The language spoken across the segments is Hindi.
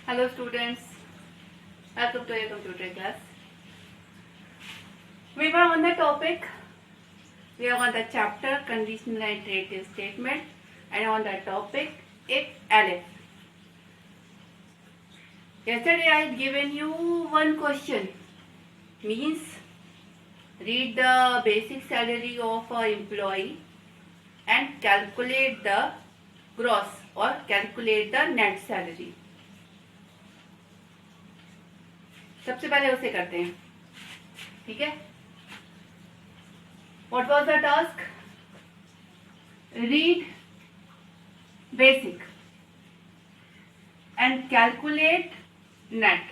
Hello students, welcome to your computer class. We were on the topic, we are on the chapter conditional and iterative statement and on the topic if elif. Yesterday I had given you one question, means read the basic salary of an employee and calculate the gross or calculate the net salary. सबसे पहले उसे करते हैं, ठीक है. What was the task? Read basic and calculate net.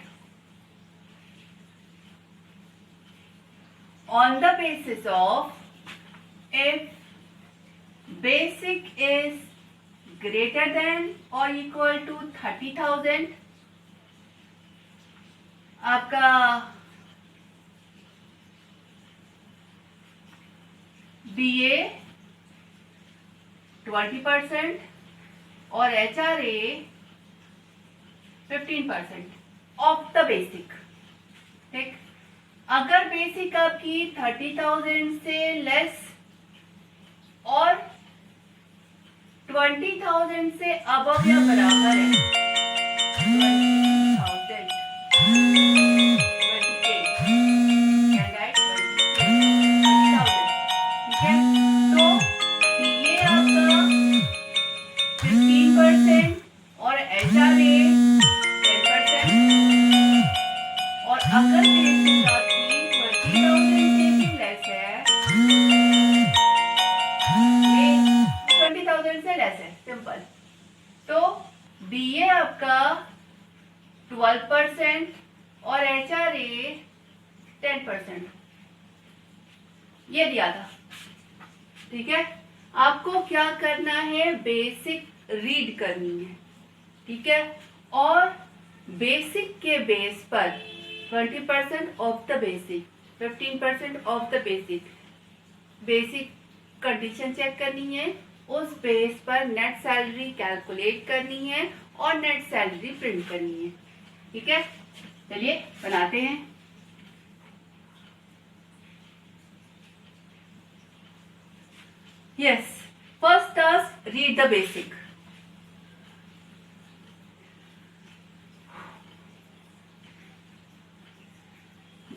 On the basis of if basic is greater than or equal to 30,000, आपका BA 20% और HRA 15% ऑफ द बेसिक. ठीक, अगर बेसिक आपकी 30,000 से लेस और 20,000 से अबव या बराबर है, 15% और HRA 10%. और अगर बेसिक आपकी 20,000 से भी लेस है, 20,000 से लेस है, सिंपल. तो BA आपका 12% और HRA 10%. ये दिया था, ठीक है. आपको क्या करना है, बेसिक रीड करनी है, ठीक है. और बेसिक के बेस पर 20% of the basic, 15% of the basic, basic condition check करनी है. उस बेस पर नेट सैलरी कैलकुलेट करनी है और नेट सैलरी प्रिंट करनी है, ठीक है. चलिए बनाते हैं. Yes, first task, read the basic.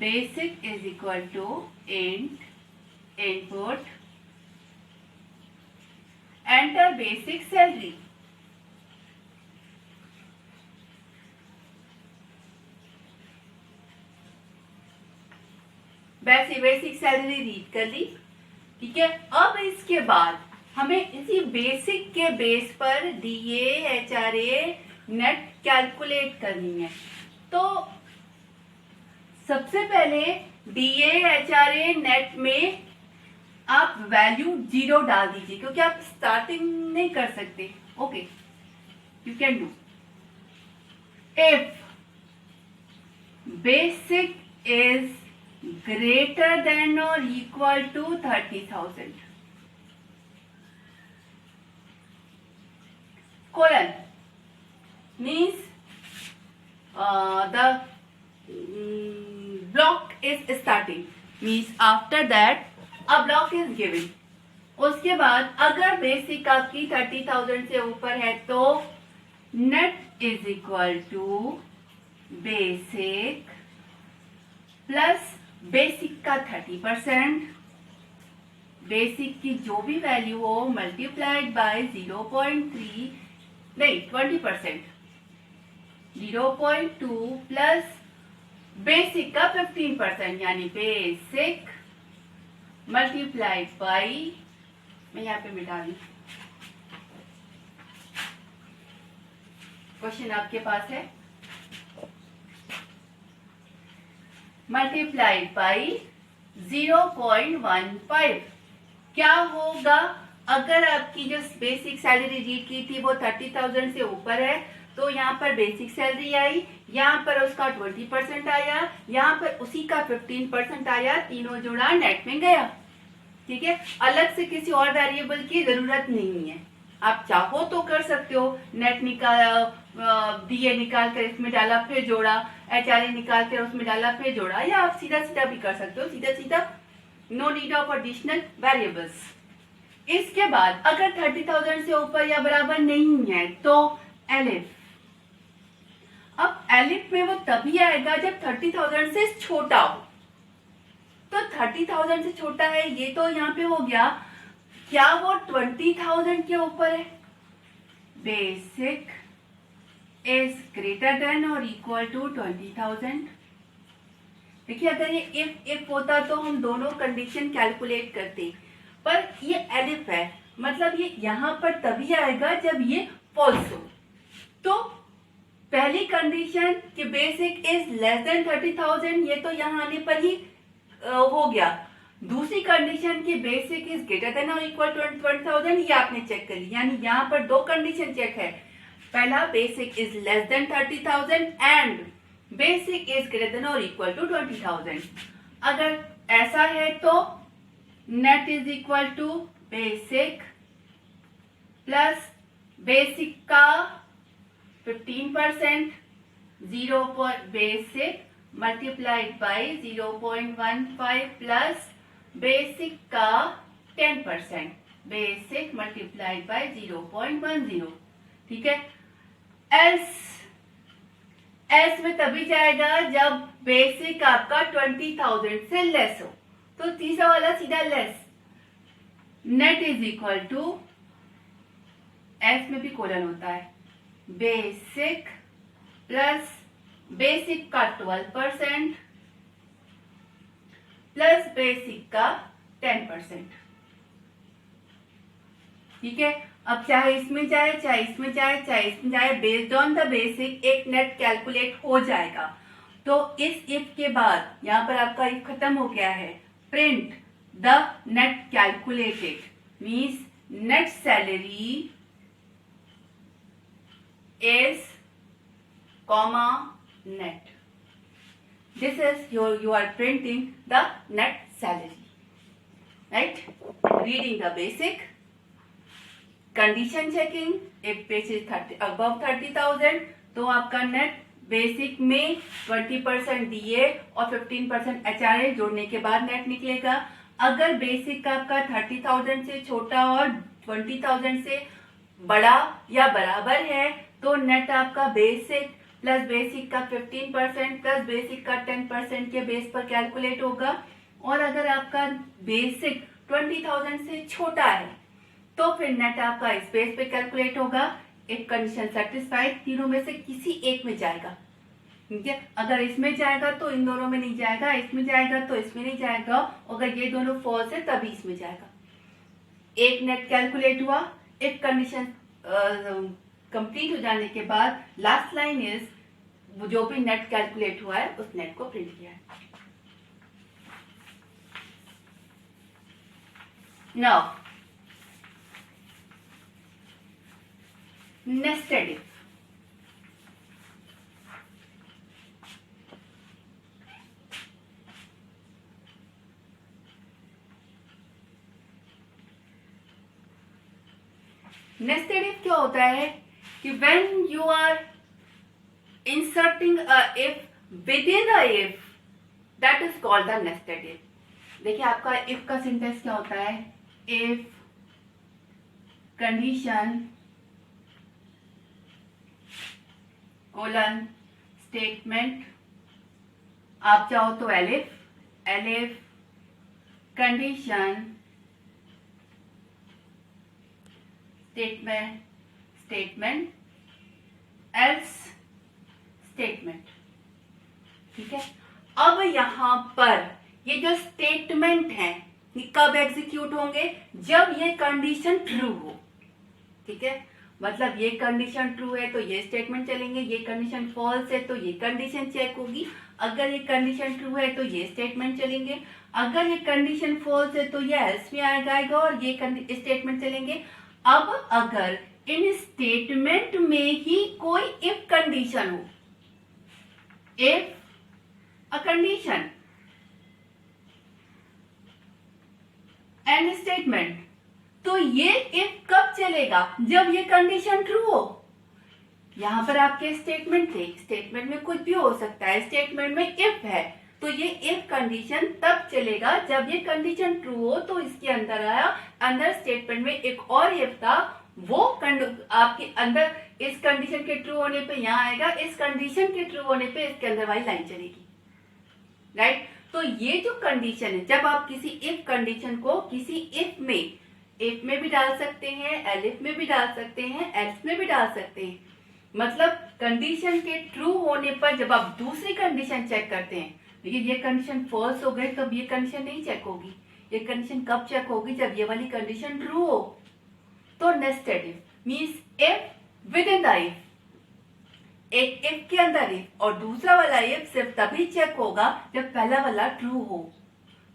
Basic is equal to int input enter basic salary. वैसे बेसिक सैलरी रीड कर ली, ठीक है. अब इसके बाद हमें इसी बेसिक के बेस पर DA HRA नेट कैलकुलेट करनी है. तो सबसे पहले DA HRA नेट में आप वैल्यू 0 डाल दीजिए, क्योंकि आप स्टार्टिंग नहीं कर सकते. Okay, you can do. If basic is greater than or equal to 30,000, colon means the block is starting, means after that a block is given. उसके बाद अगर बेसिक आपकी 30,000 से ऊपर है तो net is equal to basic plus basic का 30%, बेसिक की जो भी वैल्यू हो मल्टीप्लाइड बाय 0.3 नहीं 20%, 0.2 प्लस बेसिक का 15%, यानी बेसिक मल्टीप्लाइड बाय, मैं यहाँ पे मिटा दी. क्वेश्चन आपके पास है, मल्टीप्लाइड बाई 0.15. क्या होगा अगर आपकी जो बेसिक सैलरी रीड की थी वो 30,000 से ऊपर है, तो यहाँ पर बेसिक सैलरी आई, यहाँ पर उसका 20% आया, यहाँ पर उसी का 15% आया, तीनों जुड़ा नेट में गया, ठीक है. अलग से किसी और वेरिएबल की जरूरत नहीं है. आप चाहो तो कर सकते हो, नेट निकाल, डीए निकाल कर इसमें डाला फिर जोड़ा, एचआरए निकाल कर उसमें डाला फिर जोड़ा, या आप सीधा सीधा भी कर सकते हो, सीधा सीधा, no need of additional variables. इसके बाद अगर 30,000 से ऊपर या बराबर नहीं है तो एलिफ। अब एलिफ में वो तभी आएगा जब 30,000 से छोटा हो। तो 30,000 से छोटा है, ये तो यहाँ पे हो गया। क्या वो 20,000 के ऊपर है? बेसिक इज ग्रेटर देन और इक्वल टू 20,000। देखिए, अगर ये इफ होता तो हम दोनों कंडीशन कैलकुलेट करते, पर ये एलिफ है, मतलब ये यहाँ पर तभी आएगा जब ये फॉल्स हो। तो पहली कंडीशन कि बेसिक इज लेस देन 30,000, ये तो यहाँ आने पर ही हो गया। दूसरी कंडीशन की बेसिक इज ग्रेटर देन और इक्वल टू 20,000, ये आपने चेक कर ली, यानी यहाँ पर दो कंडीशन चेक है। पहला, basic is less than 30,000 and basic is greater than और इक्वल टू 20,000। अगर ऐसा है तो net is equal to basic plus basic का 15%, 0 पर basic multiplied by 0.15 plus basic का 10%, बेसिक मल्टीप्लाइड बाई 0.10। ठीक है। एस में तभी जाएगा जब बेसिक आपका 20,000 से लेस हो। तो तीसरा वाला सीधा less. Net is equal to, एस में भी कोलन होता है, बेसिक प्लस बेसिक का 12% प्लस बेसिक का 10%। ठीक है। अब चाहे इसमें जाए, चाहे इसमें जाए, चाहे इसमें जाए, बेस्ड ऑन द बेसिक एक नेट कैलकुलेट हो जाएगा। तो इस इफ के बाद यहां पर आपका इफ खत्म हो गया है। Print the net calculated means net salary is comma net. This is you are printing the net salary, right? Reading the basic, condition checking, if base is 30 above 30,000 तो आपका नेट बेसिक में 20% डीए और 15% एचआरए जोड़ने के बाद नेट निकलेगा। अगर बेसिक आपका 30,000 से छोटा और 20,000 से बड़ा या बराबर है तो नेट आपका बेसिक प्लस बेसिक का 15% प्लस बेसिक का 10% के बेस पर कैलकुलेट होगा। और अगर आपका बेसिक 20,000 से छोटा है तो फिर नेट आपका इस बेस पे कैलकुलेट होगा। एक कंडीशन सेटिस्फाइड, तीनों में से किसी एक में जाएगा। ठीक है। अगर इसमें जाएगा तो इन दोनों में नहीं जाएगा, इसमें जाएगा तो इसमें नहीं जाएगा, अगर ये दोनों फॉल्स है तभी इसमें जाएगा। एक नेट कैलकुलेट हुआ, एक कंडीशन कंप्लीट हो जाने के बाद लास्ट लाइन इज जो भी नेट कैलकुलेट हुआ है उस नेट को प्रिंट किया है। Now nested if. Nested if क्या होता है कि when you are inserting a if within a if, that is called the nested if. देखिए आपका if का सिंटेक्स क्या होता है, if कंडीशन कोलन स्टेटमेंट, आप चाहो तो elif condition statement else statement. ठीक है। अब यहां पर ये जो स्टेटमेंट है कब एग्जीक्यूट होंगे, जब ये कंडीशन ट्रू हो। ठीक है। मतलब ये कंडीशन ट्रू है तो ये स्टेटमेंट चलेंगे, ये कंडीशन फॉल्स है तो ये कंडीशन चेक होगी। अगर ये कंडीशन ट्रू है तो ये स्टेटमेंट चलेंगे, अगर ये कंडीशन फॉल्स है तो ये एल्स में आएगा और ये स्टेटमेंट चलेंगे। अब अगर इन स्टेटमेंट में ही कोई इफ कंडीशन हो, if a condition and statement, तो ये इफ कब चलेगा? जब ये कंडीशन ट्रू हो। यहां पर आपके स्टेटमेंट थे, स्टेटमेंट में कुछ भी हो सकता है, स्टेटमेंट में इफ है, तो ये इफ कंडीशन तब चलेगा जब ये कंडीशन ट्रू हो। तो इसके अंदर आया, अंदर स्टेटमेंट में एक और इफ था, वो आपके अंदर इस कंडीशन के ट्रू होने पे यहाँ आएगा, इस कंडीशन के ट्रू होने पे इसके अंदर वाली लाइन चलेगी, राइट। तो ये जो कंडीशन है, जब आप किसी इफ कंडीशन को किसी इफ में भी डाल सकते हैं, एलिफ में भी डाल सकते हैं, एल्स में भी डाल सकते हैं। मतलब कंडीशन के ट्रू होने पर जब आप दूसरी कंडीशन चेक करते हैं, लेकिन ये कंडीशन फॉल्स हो गई तब ये कंडीशन नहीं चेक होगी। ये कंडीशन कब चेक होगी? जब ये वाली कंडीशन ट्रू हो। तो nested if means if with in the if, एक इफ के अंदर इफ और दूसरा वाला इफ सिर्फ तभी चेक होगा जब पहला वाला ट्रू हो।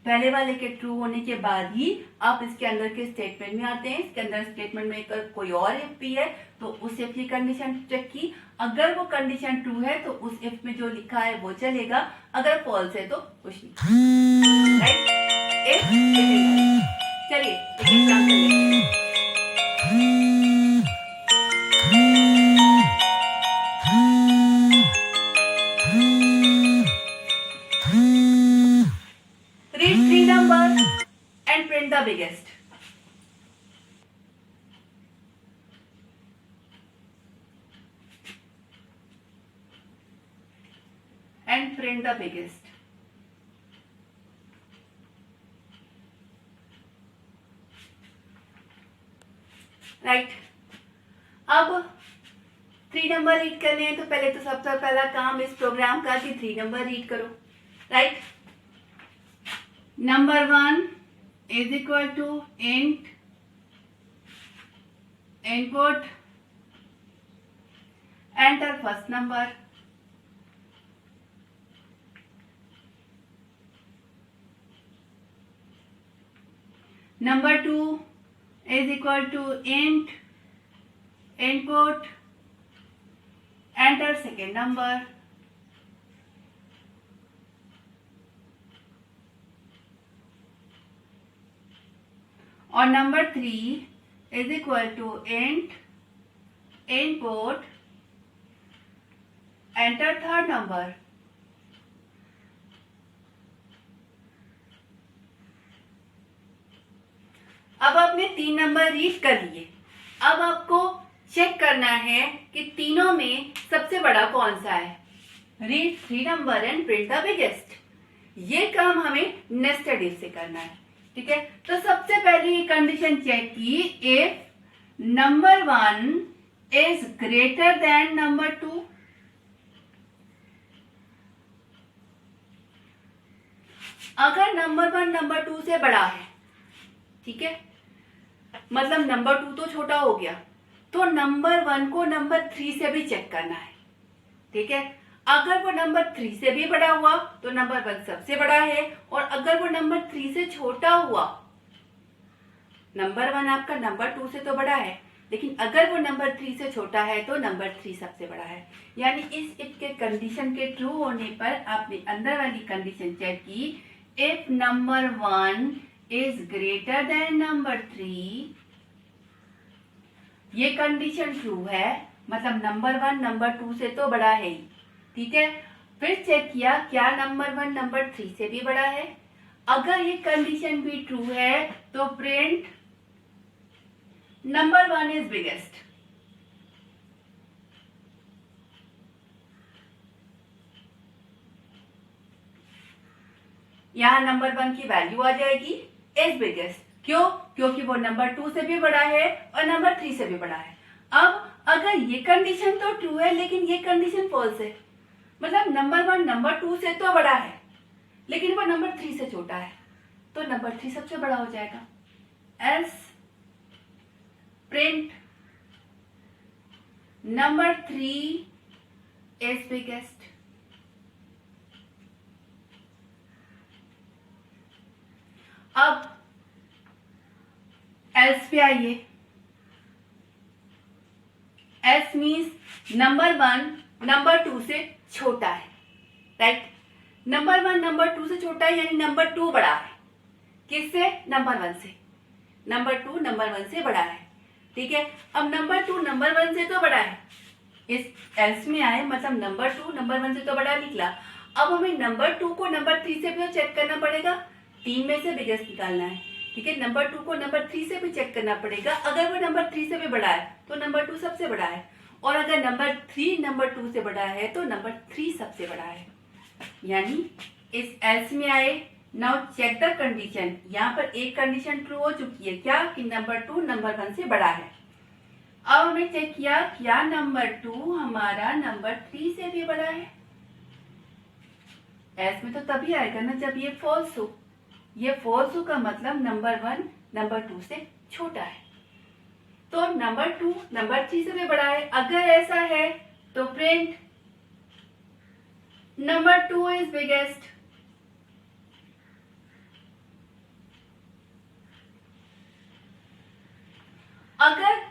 पहले वाले के ट्रू होने के बाद ही आप इसके अंदर के स्टेटमेंट में आते हैं। इसके अंदर स्टेटमेंट में अगर कोई और इफ भी है तो उस इफ की कंडीशन चेक की, अगर वो कंडीशन ट्रू है तो उस इफ में जो लिखा है वो चलेगा, अगर फॉल्स है तो कुछ नहीं, राइट। इफ चलिए एग्जांपल लेते हैं। Read 3 numbers and print the biggest. And print the biggest. Right. अब 3 नंबर रीड करने हैं तो पहले तो सबसे पहला काम इस प्रोग्राम का कि 3 नंबर रीड करो, right. Number 1 is equal to int input, enter first number. Number 2 is equal to int input, enter second number. और number 3 is equal to int input, enter third number. अब आपने 3 नंबर रीड कर लिए। अब आपको चेक करना है कि तीनों में सबसे बड़ा कौन सा है। Read 3 number and print the biggest. ये काम हमें नेस्टेड इफ से करना है, ठीक है। तो सबसे पहले ये कंडीशन चेक की, if number 1 is greater then number 2, अगर नंबर 1 नंबर 2 से बड़ा है, ठीक है, मतलब नंबर 2 तो छोटा हो गया, तो नंबर 1 को नंबर 3 से भी चेक करना है, ठीक है। अगर वो नंबर 3 से भी बड़ा हुआ तो नंबर 1 सबसे बड़ा है, और अगर वो नंबर 3 से छोटा हुआ, नंबर 1 आपका नंबर 2 से तो बड़ा है, लेकिन अगर वो नंबर 3 से छोटा है तो नंबर 3 सबसे बड़ा है। यानी इस इफ के कंडीशन के ट्रू होने पर आपने अंदर वाली कंडीशन चेक की, if number 1 is greater then number 3, ये कंडीशन ट्रू है, मतलब नंबर 1 नंबर 2 से तो बड़ा है ही, ठीक है। फिर चेक किया क्या नंबर 1 नंबर 3 से भी बड़ा है। अगर ये कंडीशन भी ट्रू है तो प्रिंट नंबर 1 इज बिगेस्ट। यहां नंबर 1 की वैल्यू आ जाएगी इज बिगेस्ट। क्यों? क्योंकि वो नंबर 2 से भी बड़ा है और नंबर 3 से भी बड़ा है। अब अगर ये कंडीशन तो ट्रू है लेकिन ये कंडीशन फॉल्स है, मतलब नंबर 1 नंबर 2 से तो बड़ा है लेकिन वो नंबर 3 से छोटा है, तो नंबर 3 सबसे बड़ा हो जाएगा। Else print number 3 is biggest. अब एल्स पे आइए। एल्स मीन्स नंबर 1 नंबर 2 से छोटा है, राइट। नंबर 1 नंबर 2 से छोटा है यानी नंबर 2 बड़ा है किससे? नंबर 1 से। नंबर 2 नंबर 1 से बड़ा है, ठीक है। अब नंबर 2 नंबर 1 से तो बड़ा है, इस एल्स में आए मतलब नंबर 2 नंबर 1 से तो बड़ा निकला। अब हमें नंबर 2 को नंबर 3 से भी चेक करना पड़ेगा, 3 में से बिगेस्ट निकालना है, ठीक है। नंबर 2 को नंबर 3 से भी चेक करना पड़ेगा, अगर वो नंबर 3 से भी बड़ा है तो नंबर 2 सबसे बड़ा है, और अगर नंबर 3 नंबर 2 से बड़ा है तो नंबर 3 सबसे बड़ा है। यानी इस एल्स में आए, नाउ चेक द कंडीशन। यहाँ पर एक कंडीशन ट्रू हो चुकी है, क्या कि नंबर 2 नंबर 1 से बड़ा है। अब हमने चेक किया क्या नंबर 2 हमारा नंबर 3 से भी बड़ा है। एस में तो तभी आएगा ना जब ये फॉल्स हो, ये फॉल्स हो का मतलब नंबर 1 नंबर 2 से छोटा है, तो नंबर 2 नंबर 3 से भी बड़ा है। अगर ऐसा है तो प्रिंट नंबर 2 इज बिगेस्ट। अगर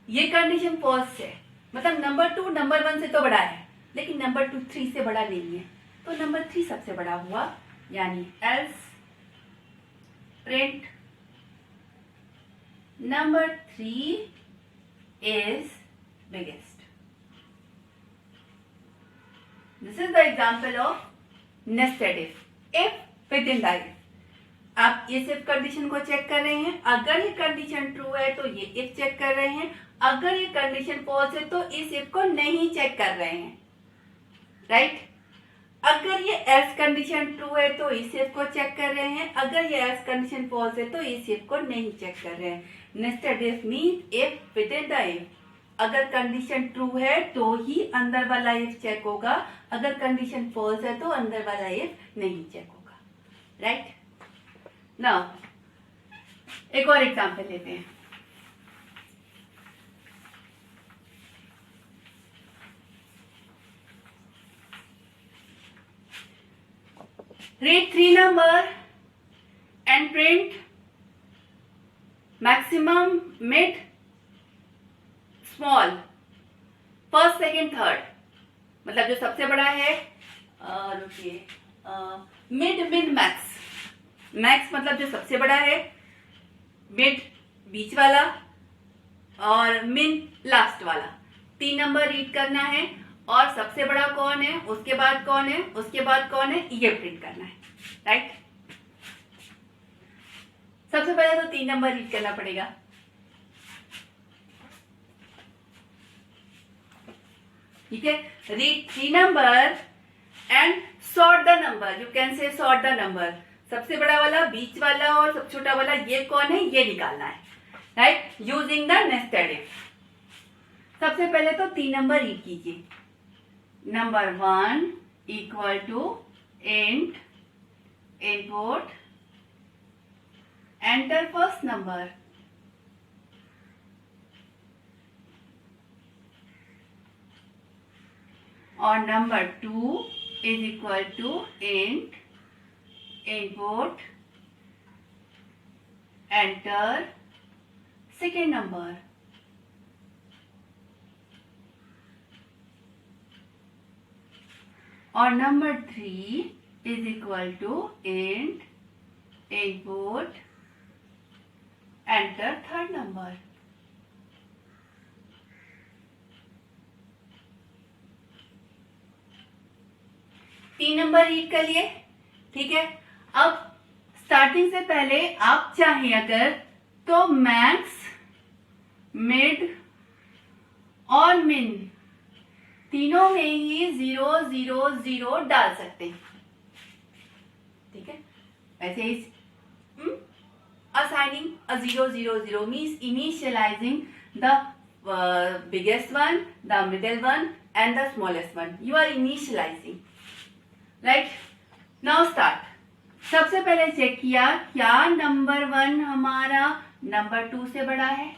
ये कंडीशन फॉल्स है मतलब नंबर 2 नंबर 1 से तो बड़ा है लेकिन नंबर 2 3 से बड़ा नहीं है, तो नंबर 3 सबसे बड़ा हुआ, यानी else print number 3 is biggest. This is the example of nested if with in the if. आप इस इफ कंडीशन को चेक कर रहे हैं, अगर ये कंडीशन ट्रू है तो ये इफ चेक कर रहे हैं, अगर ये कंडीशन फॉल्स है तो इस इफ को नहीं चेक कर रहे हैं, राइट। अगर ये एल्स कंडीशन ट्रू है तो इस इफ को चेक कर रहे हैं, अगर ये एल्स कंडीशन फॉल्स है तो इस इफ को नहीं चेक कर रहे हैं। Nested if means if with in the if. अगर कंडीशन ट्रू है तो ही अंदर वाला इफ चेक होगा, अगर कंडीशन फॉल्स है तो अंदर वाला इफ नहीं चेक होगा, राइट। नाउ एक और एग्जांपल लेते हैं। Read 3 number and print maximum, mid, small, first, second, third। मतलब जो सबसे बड़ा है, रुकिए, मिड मिड मैक्स। मैक्स मतलब जो सबसे बड़ा है, मिड बीच वाला और मिन लास्ट वाला। 3 नंबर रीड करना है और सबसे बड़ा कौन है, उसके बाद कौन है, उसके बाद कौन है, ये प्रिंट करना है, राइट। सबसे पहले तो 3 नंबर रीड करना पड़ेगा। ठीक है, read 3 number and sort the number. You can say sort the number. सबसे बड़ा वाला, बीच वाला और सबसे छोटा वाला ये कौन है, ये निकालना है, right, using the nested if. सबसे पहले तो 3 नंबर रीड कीजिए। Number 1 equal to int input enter first number, और number 2 is equal to int input enter second number, और number 3 is equal to int input enter third number. तीन नंबर रीड कर लिए, ठीक है। अब स्टार्टिंग से पहले आप चाहें अगर तो मैक्स, मिड और मिन तीनों में ही 0 0 0 डाल सकते हैं, ठीक है। ऐसे ही assigning a 0 0 0 means initializing the biggest one, the middle one and the smallest one. You are initializing, right? Now start. सबसे पहले चेक किया क्या नंबर 1 हमारा नंबर 2 से बड़ा है।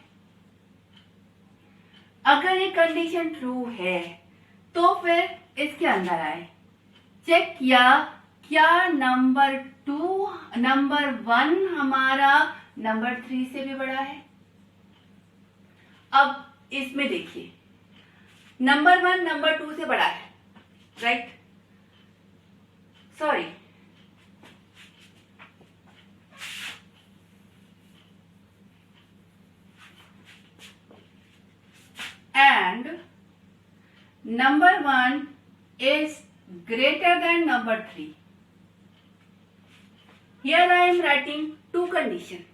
अगर ये कंडीशन ट्रू है तो फिर इसके अंदर आए, चेक किया क्या नंबर 1 हमारा नंबर 3 से भी बड़ा है। अब इसमें देखिए नंबर 1 नंबर 2 से बड़ा है, right, sorry, and number 1 is greater than number 3. Here I am writing two condition.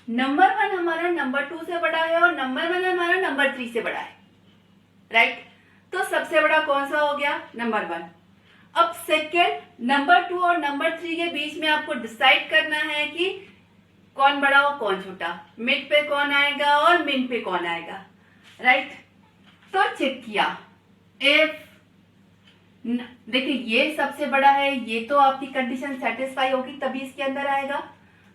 Number 1 हमारा नंबर 2 से बड़ा है और नंबर 1 हमारा नंबर 3 से बड़ा है, राइट? तो सबसे बड़ा कौन सा हो गया? नंबर 1. अब सेकेंड नंबर 2 और नंबर 3 के बीच में आपको डिसाइड करना है कि कौन बड़ा हो कौन छोटा, मिड पे कौन आएगा और मिन पे कौन आएगा, राइट? तो चेक किया, इफ देखिए ये सबसे बड़ा है, ये तो आपकी कंडीशन सेटिस्फाई होगी तभी इसके अंदर आएगा.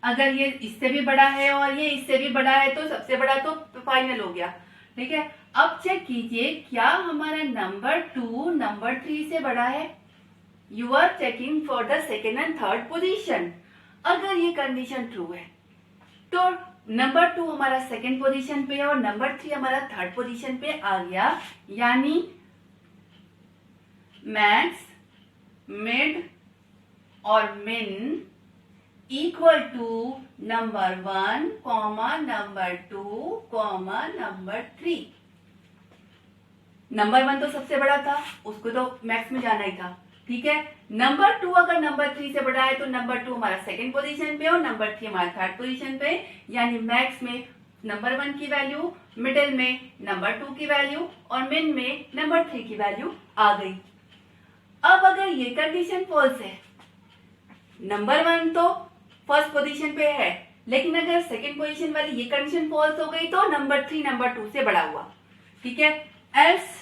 अगर ये इससे भी बड़ा है और ये इससे भी बड़ा है तो सबसे बड़ा तो फाइनल हो गया, ठीक है? अब चेक कीजिए क्या हमारा नंबर 2 नंबर 3 से बड़ा है. You are checking for the second and third position. अगर ये कंडीशन ट्रू है तो नंबर 2 हमारा सेकेंड पोजीशन पे और नंबर 3 हमारा थर्ड पोजीशन पे आ गया, यानी मैक्स, मिड और min equal to number 1 comma number 2 comma number 3. Number 1 तो सबसे बड़ा था, उसको तो मैक्स में जाना ही था, ठीक है? नंबर 2 अगर नंबर 3 से बड़ा है तो नंबर 2 हमारा सेकंड पोजीशन पे और नंबर 3 हमारा थर्ड पोजीशन पे, यानी मैक्स में नंबर 1 की वैल्यू, मिडिल में नंबर 2 की वैल्यू और मिन में नंबर 3 की वैल्यू आ गई. अब अगर ये कंडीशन फॉल्स है, नंबर 1 तो फर्स्ट पोजीशन पे है, लेकिन अगर सेकंड पोजीशन वाली ये कंडीशन फॉल्स हो गई तो नंबर 3 नंबर 2 से बड़ा हुआ, ठीक है? Else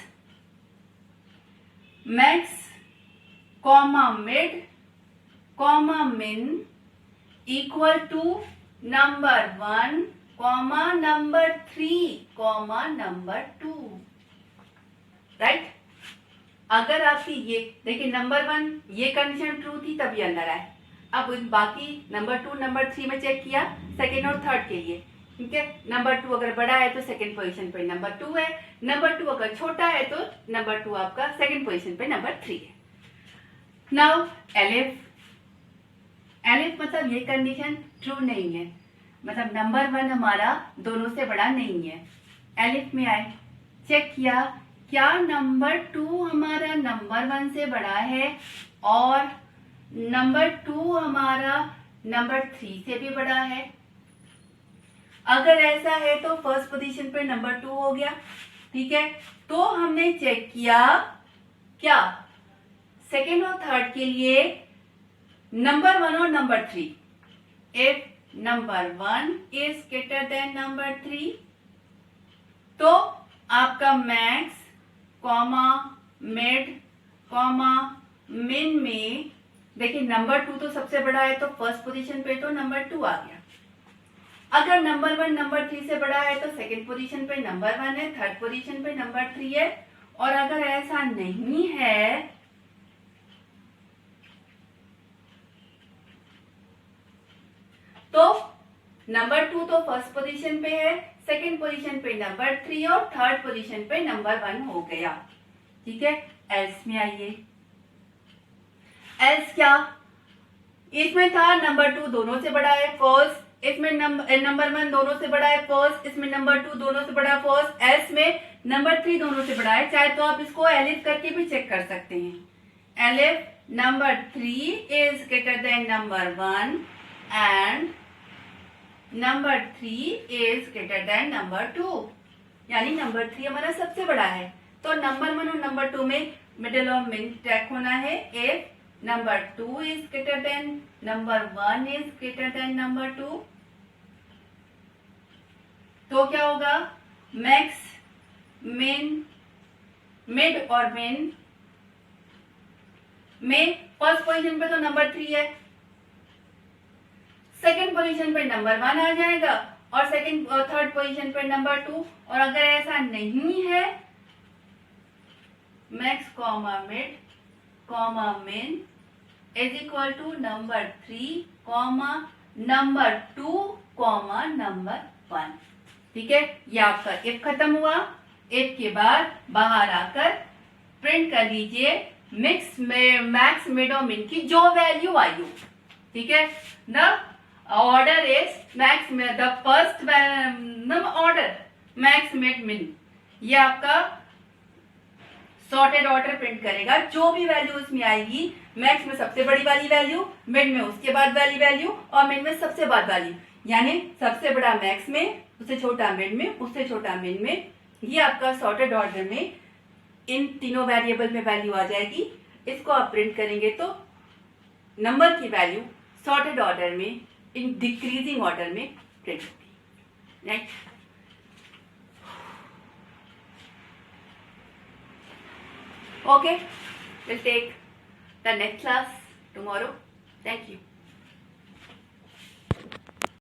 max comma mid comma min equal to number 1 comma number 3 comma number 2, right? अगर आपकी ये देखिए नंबर 1 ये कंडीशन ट्रू थी तभी अंदर आए. अब बाकी नंबर 2 नंबर 3 में चेक किया सेकेंड और थर्ड के लिए, ठीक है? नंबर 2 अगर बड़ा है तो सेकेंड पोजीशन पे नंबर 2 है, नंबर 2 अगर छोटा है तो नंबर 2 आपका सेकेंड पोजीशन पे नंबर 3 है. नाउ एलिफ मतलब ये कंडीशन ट्रू नहीं है, मतलब नंबर 1 हमारा दोनों से बड़ा नहीं है. एलिफ में आए, चेक किया क्या नंबर 2 हमारा नंबर 1 से बड़ा है और नंबर 2 हमारा नंबर 3 से भी बड़ा है. अगर ऐसा है तो फर्स्ट पोजीशन पे नंबर 2 हो गया, ठीक है? तो हमने चेक किया क्या सेकेंड और थर्ड के लिए नंबर 1 और number 3. If number 1 is greater then number 3 तो आपका मैक्स कॉमा मिड कॉमा मिन में देखिए नंबर 2 तो सबसे बड़ा है तो फर्स्ट पोजीशन पे तो नंबर 2 आ गया. अगर नंबर 1 नंबर 3 से बड़ा है तो सेकंड पोजीशन पे नंबर 1 है, थर्ड पोजीशन पे नंबर 3 है. और अगर ऐसा नहीं है तो नंबर 2 तो फर्स्ट पोजीशन पे है, सेकंड पोजीशन पे नंबर 3 और थर्ड पोजीशन पे नंबर 1 हो गया, ठीक है? एल्स में आइए. एल्स क्या? इसमें था नंबर 2 दोनों से बड़ा है फर्स्ट, इसमें नंबर 1 दोनों से बड़ा है फर्स्ट, इसमें नंबर 2 दोनों से बड़ा है फर्स्ट, एल्स में नंबर 3 दोनों से बड़ा है. चाहे तो आप इसको एलिफ करके भी चेक कर सकते हैं. Elif number 3 is greater then number 1 and number 3 is greater then number 2, यानी नंबर 3 हमारा सबसे बड़ा है. तो नंबर 1 और नंबर 2 में मिडिल और मिन ट्रैक होना है. If number 2 is greater than number 1 is greater than number 2 तो क्या होगा? मैक्स मिन मिड और मिन में फर्स्ट पोजीशन पे तो नंबर 3 है, सेकंड पोजीशन पे नंबर 1 आ जाएगा और सेकंड और थर्ड पोजीशन पे नंबर 2. और अगर ऐसा नहीं है max comma mid comma min is equal to number 3 comma number 2 comma number 1, ठीक है? ये आपका इफ खत्म हुआ. इफ के बाद बाहर आकर प्रिंट कर लीजिए मिक्स में मैक्स मिड और मिन की जो वैल्यू आई हो, ठीक है? The order is max the first order max mid मिन ये आपका सॉर्टेड ऑर्डर प्रिंट करेगा। जो भी वैल्यू उसमें आएगी, मैक्स में सबसे बड़ी वाली वैल्यू, मिड में उसके बाद वाली वैल्यू और मिड में सबसे बाद वाली, यानी सबसे बड़ा मैक्स में, उससे छोटा मिड में, उससे छोटा मिड में। ये आपका सॉर्टेड ऑर्डर में इन तीनों वेरिएबल में वैल्यू आ जाएगी। इसको आप प्रिंट करेंगे तो नंबर की वैल्यू सॉर्टेड ऑर्डर में इन डिक्रीजिंग ऑर्डर में प्रिंट होगी, right. Okay, we'll take the next class tomorrow. Thank you.